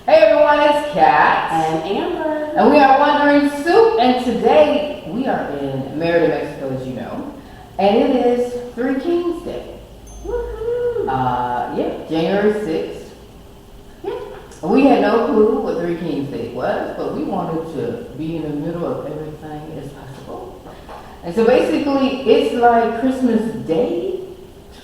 Hey everyone, it's Kat and Amber. and we are Wandering Soup, and today we are in Merida, Mexico, as you know, and it is Three Kings Day. Woohoo! January 6th. Yeah. We had no clue what Three Kings Day was, but we wanted to be in the middle of everything as possible. And so basically, it's like Christmas Day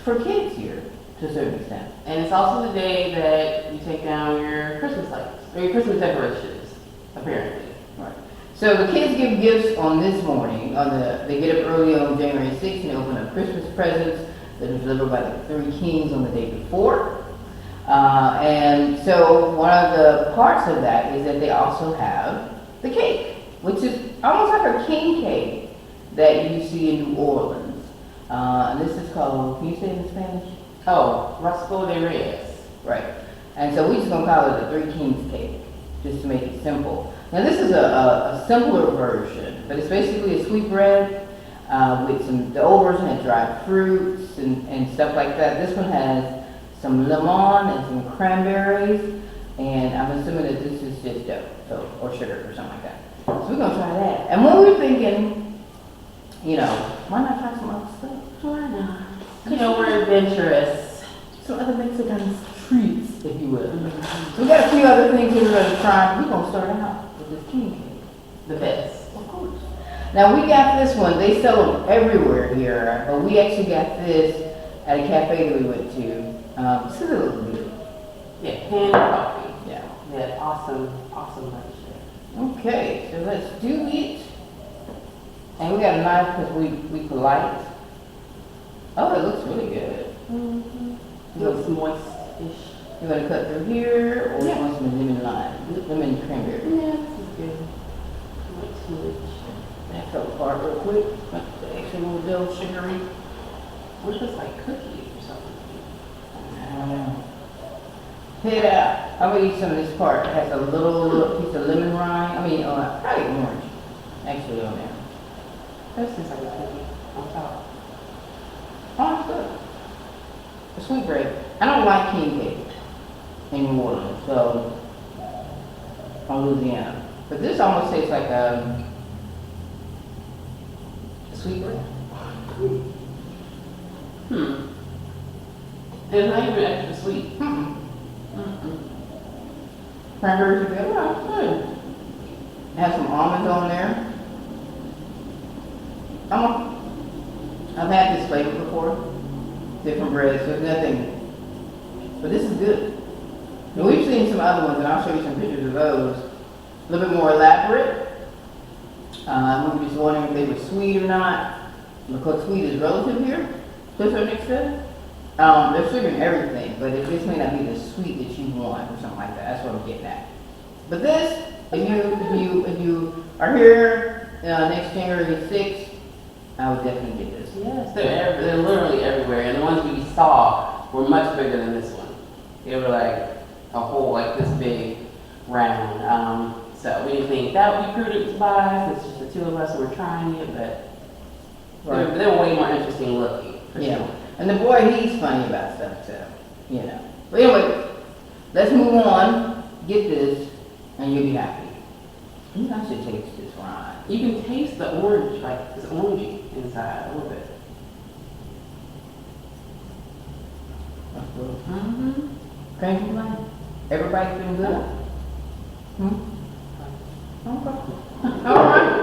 for kids here, to a certain extent. And it's also the day that you take down your Christmas lights, or your Christmas decorations, apparently. Right. So the kids give gifts on this morning. They get up early on January 6th and they open up Christmas presents that are delivered by the Three Kings on the day before. And so one of the parts of that is that they also have the cake, which is almost like a king cake that you see in New Orleans. And this is called, can you say it in Spanish? Oh, Rosca De Reyes. Right. And so we're just going to call it the Three Kings cake, just to make it simple. Now this is a simpler version, but it's basically a sweet bread with the old version has dried fruits and stuff like that. This one has some lemon and some cranberries, and I'm assuming that this is just dough, or sugar or something like that. So we're going to try that. And when we're thinking, why not try some other stuff? Why not? We're adventurous. Some other Mexican treats, if you will. So we got a few other things that we're going to try. We're going to start out with this king cake. The best. Of course. Now we got this one. They sell them everywhere here, but we actually got this at a cafe that we went to. This is a little bit. Yeah, canned coffee. Yeah. Yeah, awesome lunch there. Okay, so let's do it. And we got a knife because we polite. Oh, it looks really good. Mm-hmm. It looks moist-ish. You want to cut through here, or you want some lemon lime, lemon cranberry? Yeah, this is good. Not too much. That fell apart real quick. The extra little dough, sugary. What if it's like cookies or something? I don't know. Head out. I'm gonna eat some of this part. It has a little piece of lemon rind. Probably orange, actually, on there. That seems like a cookie on top. Oh, it's good. A sweet bread. I don't like king cake in New Orleans, so from Louisiana. But this almost tastes like a sweet bread. And it's not even extra sweet. Cranberries are good. Oh, it's good. It has some almonds on there. I've had this flavor before. Different breads, so it's nothing. But this is good. Now, we've seen some other ones, and I'll show you some pictures of those. A little bit more elaborate. We were just wondering if they were sweet or not. Because sweet is relative here, to a certain extent. They're sugar in everything, but it just may not be the sweet that you want or something like that. That's what I'm getting at. But this, if you are here next January 6th, I would definitely get this. Yes, they're literally everywhere, and the ones we saw were much bigger than this one. They were like a whole, like this big, round. So we didn't think that would be prudent to buy. It's just the two of us who were trying it, but they were way more interesting looking. For sure. And the boy, he's funny about stuff too, But anyway, let's move on. Get this, and you'll be happy. I should taste this rind. You can taste the orange, like it's orangey inside a little bit. That's good. Mm-hmm. Can't complain. Everybody's been good. Okay. All right.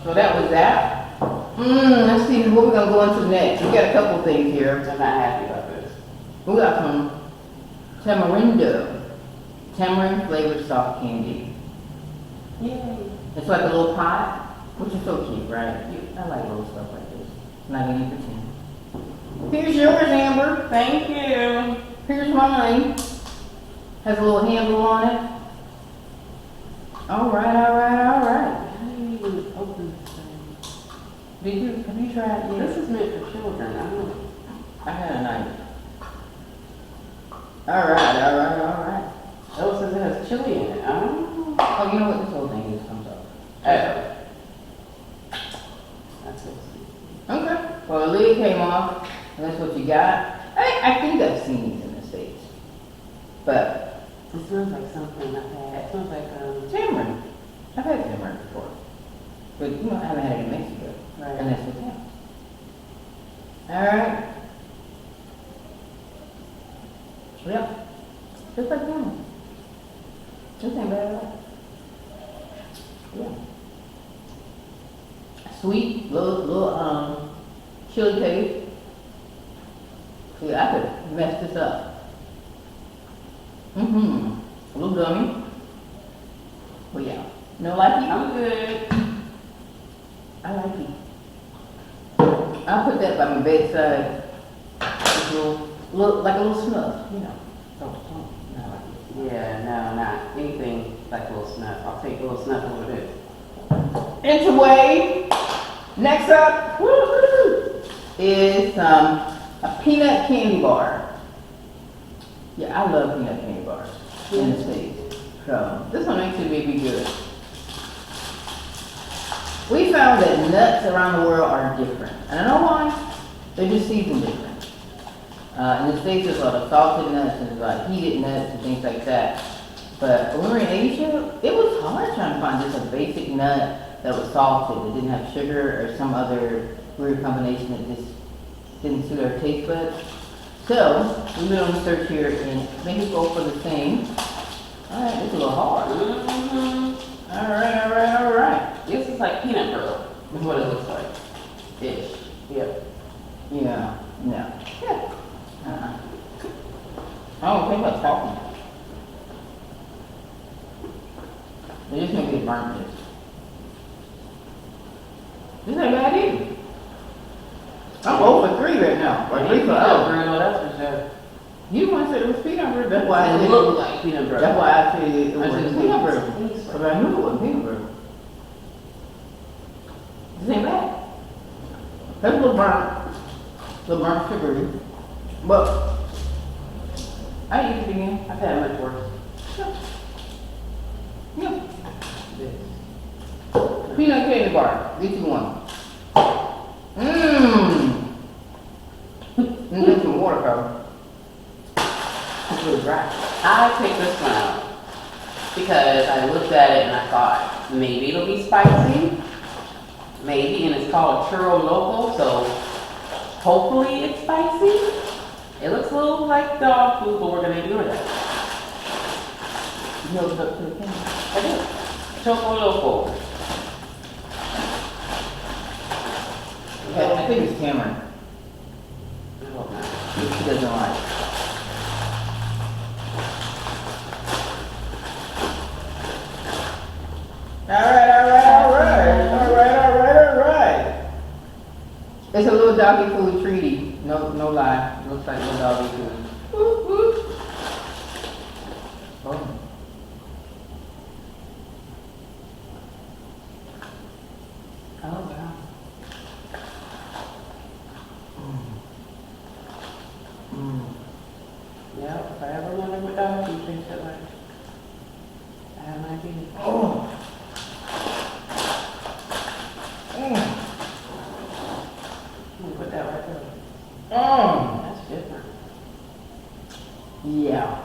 So that was that. Let's see what we're gonna go into next. We got a couple things here. I'm not happy about this. We got some tamarind flavored soft candy. Yay. It's like a little pie, which is so cute, right? I like little stuff like this. I'm not gonna pretend. Here's yours, Amber. Thank you. Here's mine. Has a little handle on it. All right. How do you even open this thing? Have you tried it? This is meant for children. I don't know. I had a knife. All right. Oh, it says it has chili in it. Oh, you know what? This whole thing just comes up. That's it. Okay. Well, the lid came off, and that's what you got. I think I've seen these in the States. But it smells like something I've had. It smells like, Tamarind. I've had tamarind before. But, you know, I haven't had it in Mexico. right. And that's what counts. Alright. Yep. Just like tamarind. This ain't bad at all. Yeah. Sweet, little chili taste. See, I could mess this up. A little gummy. Well, yeah. No likey? I'm good. I like it. I'll put that by my bedside. Just like a little snuff, you know. Oh, not like it. Yeah, no, not anything like a little snuff. I'll take a little snuff over this. Interway. Next up is a peanut candy bar. Yeah, I love peanut candy bars in the States. So this one actually may be good. We found that nuts around the world are different. And I know why. They're just seasoned different. In the States there's a lot of salted nuts and there's like heated nuts and things like that. But when we were in Asia, it was hard trying to find just a basic nut that was salted, that didn't have sugar or some other weird combination that just didn't suit our taste buds. So, we went on a search here and maybe go for the same. Alright, it's a little hard. Alright. This is like peanut brittle, is what it looks like. Ish. Yep. Yeah, no. Yeah. I don't think that's salty. They just make it burnt this. This ain't bad either. I'm 0 for 3 right now. Or 3 for Peanut 0. brittle, that's for sure. You the one said it was peanut brittle. That's why I It said looked like peanut brittle. That's why I said it was I said it's peanut brittle. peanut. Because I knew it wasn't peanut brittle. This ain't bad. That's a little burnt sugary. But I eat it again. I've had much worse. Yeah. This. Peanut candy bar. 3-2-1. Get some water, though. It's really dry. I picked this one out because I looked at it and I thought maybe it'll be spicy. Maybe, and it's called Churro Loco, so hopefully it's spicy. It looks a little like dog food, but we're gonna ignore that. You held it up to the camera. I do. Choco Loco. I think it's tamarind. I hope not. She doesn't like. Alright. It's a little doggy food treaty. No lie. It looks like little doggy food. Whoop, whoop. Oh. Oh wow. Yeah, if I ever want to with dog food, things that like, I have an idea. Oh. I'm gonna put that right there. Oh. That's different. Yeah.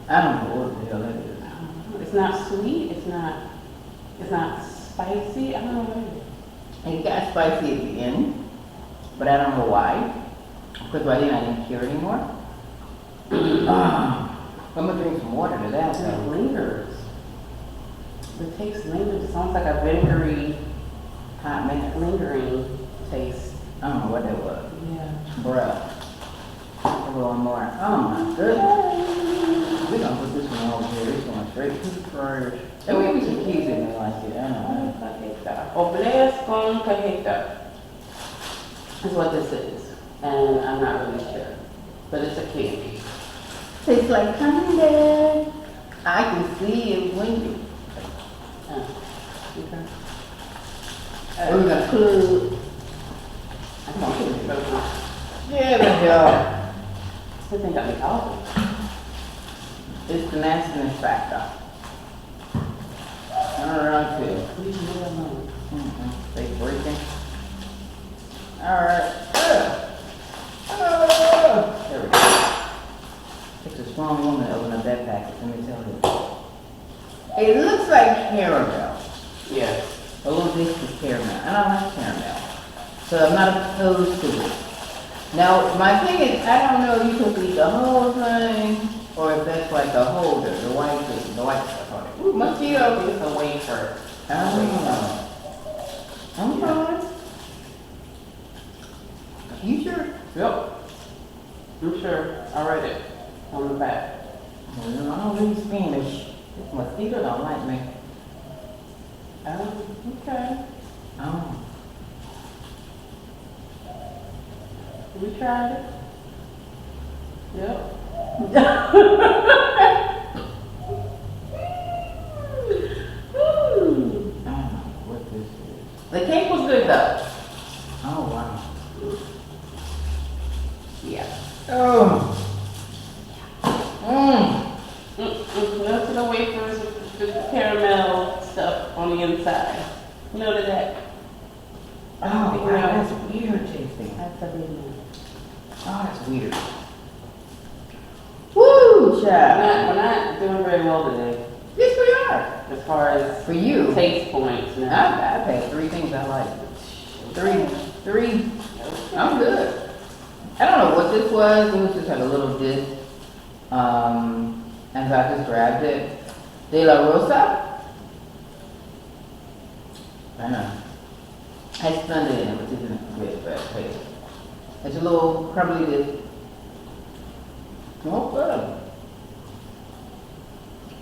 I don't know what the hell that is. It's not sweet. It's not spicy. I don't know what it is. It got spicy at the end, but I don't know why. Because by then I didn't care anymore. I'm gonna drink some water to that. It Though. lingers. The taste lingers. It's almost like a vinegary, Hot minute. lingering taste. I don't know what that was. Yeah. Bruh. A little more. Oh my goodness. We're gonna put this one over here. It's going straight to the fryers. And we have some kids in there like it. I don't know. Obleas con cajeta is what this is. And I'm not really sure. But it's a candy. Tastes like candy. I can see it blinking. Okay. We're gonna put. I'm not sure. Yeah, the hell. This thing got me coffee. It's the nastiness factor. Alright, too. Leave me alone. They breaking. Alright. There we go. Take this strong woman to open up that package, let me tell you. It looks like caramel. Yeah. A little bit of caramel. And I like caramel. So I'm not opposed to it. Now, my thing is, I don't know if you could eat the whole thing, or if that's like a holder, the white thing, the white stuff on it. Ooh, mosquito. It's a wafer. I don't know. Okay. You sure? Yep. I'm sure. I read it on the back. Well, I don't read Spanish. This mosquito don't like me. Oh, okay. Oh. We tried it. Yep. I don't know what this is. The cake was good though. Oh, wow. Yeah. Oh. Those are the wafers with the caramel stuff on the inside. You know that? Oh, wow, that's weird tasting. That's a big one. Oh, that's weird. Woo, child. We're not doing very well today. Yes, we are. As far as For you. taste points I now. I've had 3 things I like. Three. I'm good. I don't know what this was. It was just like a little disc. And so I just grabbed it. De la Rosa. I know. I stunned it in it, which isn't good, but hey. It's a little crumbly disc. Okay.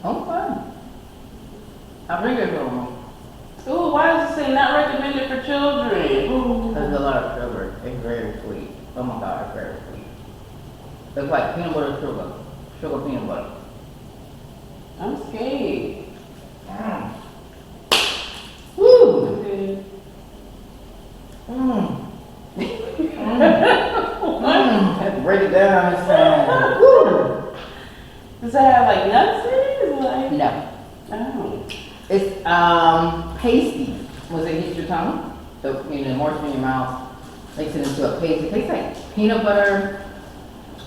Okay. I'll bring it home. Ooh, why does it say not recommended for children? Ooh. There's a lot of sugar. It's very sweet. Oh my God, it's very sweet. It's like peanut butter sugar. Sugar peanut butter. I'm scared. Mm. Woo! Okay. Mm. Have to break it down this time. Woo! Does it have like nuts in it? Is it like... No. Oh. It's pasty. Was it hit your tongue? So, moisten in your mouth. Makes it into a paste. It tastes like peanut butter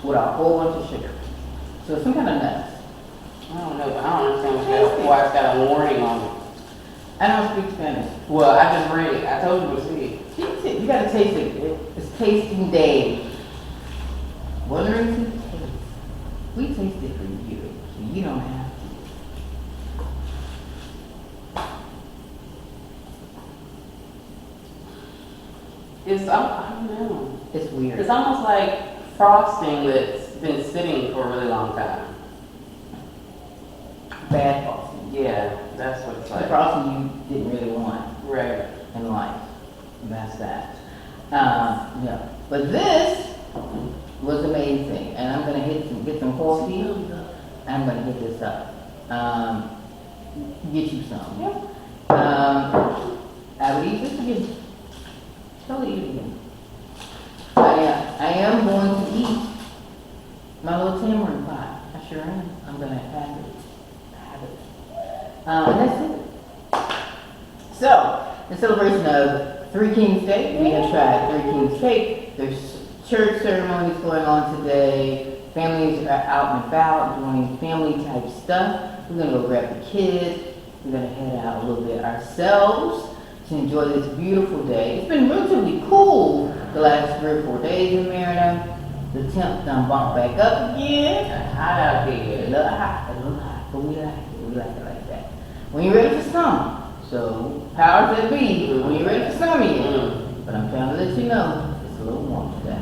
with a whole bunch of sugar. So it's some kind of nuts. I don't know, but I don't understand why it's got a warning on it. I don't speak Spanish. Well, I just read it. I told you to see it. Taste it. You gotta taste it. It's tasting day. Wondering to taste. We taste it for you, so you don't have to. It's, I don't know. It's weird. It's almost like frosting that's been sitting for a really long time. Bad frosting. Yeah, that's what it's The like. frosting you didn't really want Right. in life. That's that. Yeah. But this was amazing, and I'm gonna get some coffee. I'm gonna hit this up. Get you some. Yeah. I would eat this again. Totally eat it again. I am going to eat my little tamarind pie. I sure am. I'm gonna have it. And that's it. So, in celebration of Three Kings Day, we have tried Three Kings cake. There's church ceremonies going on today. Families are out and about doing family type stuff. We're gonna go grab the kids. We're gonna head out a little bit ourselves to enjoy this beautiful day. It's been relatively cool the last 3 or 4 days in Merida. The temp done bumped back up again. It's hot out A here. little hot, but we like it. We like it like that. When you're ready for summer, so powers that be, when you're ready for summer again. But I'm trying to let you know, it's a little warm today.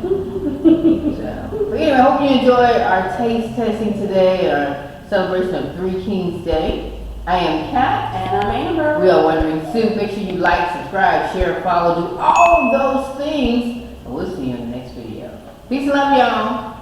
But anyway, I hope you enjoy our taste testing today, our celebration of Three Kings Day. I am Kat. And I'm Amber. We are Wondering Soup. Make sure you like, subscribe, share, follow, do all those things. And we'll see you in the next video. Peace and love, y'all.